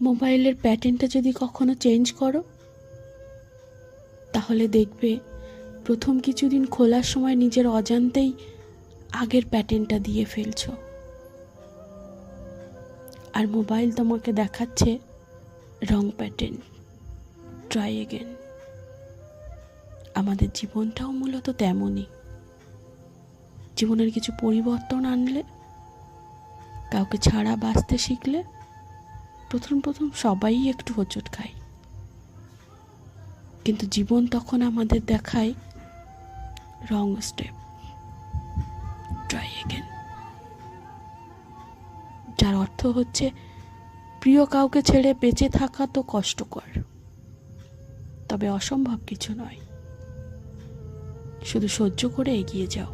মোবাইলের প্যাটার্নটা যদি কখনো চেঞ্জ করো, তাহলে দেখবে প্রথম কিছুদিন খোলার সময় নিজের অজান্তেই আগের প্যাটার্নটা দিয়ে ফেলছো, আর মোবাইল তোমাকে দেখাচ্ছে রং প্যাটার্ন। Try again. আমাদের জীবনটাও মূলত তেমনই। জীবনের কিছু পরিবর্তন আনলে, কাউকে ছাড়া বাঁচতে শিখলে প্রথম প্রথম সবাই একটু হোঁচট খায়, কিন্তু জীবন তখন আমাদের দেখায় রং স্টেপ। ট্রাই এগেন, যার অর্থ হচ্ছে প্রিয় কাউকে ছেড়ে বেঁচে থাকা তো কষ্টকর, তবে অসম্ভব কিছু নয়। শুধু সহ্য করে এগিয়ে যাও।